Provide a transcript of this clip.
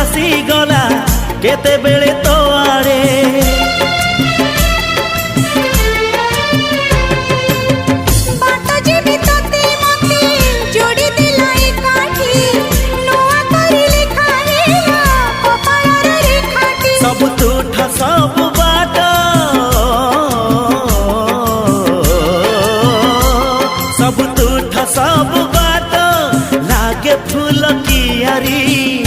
हसी गला केते बेले तो आड़े सब तुठ सब बाट सब तुठ सब बाट लागे फूल कियारी